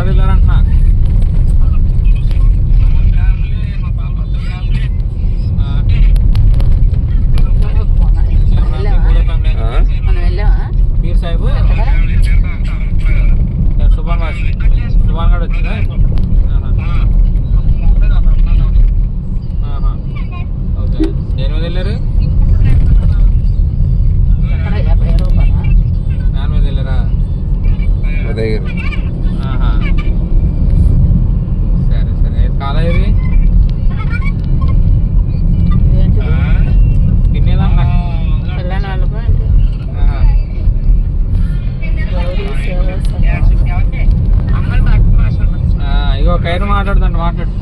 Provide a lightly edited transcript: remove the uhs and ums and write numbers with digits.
ఎవరు వెళ్ళారంటున్నా? పీర్ సాహిబ్ సుభాన్ గడ్ వచ్చిందా? ఓకే, దేని మీద వెళ్ళారు? దాని మీద వెళ్ళారా? సరే సరే. కాలా ఇది తినేదన్నా? ఇగో కైరు మాట్లాడుతాండి, మాట్లాడు.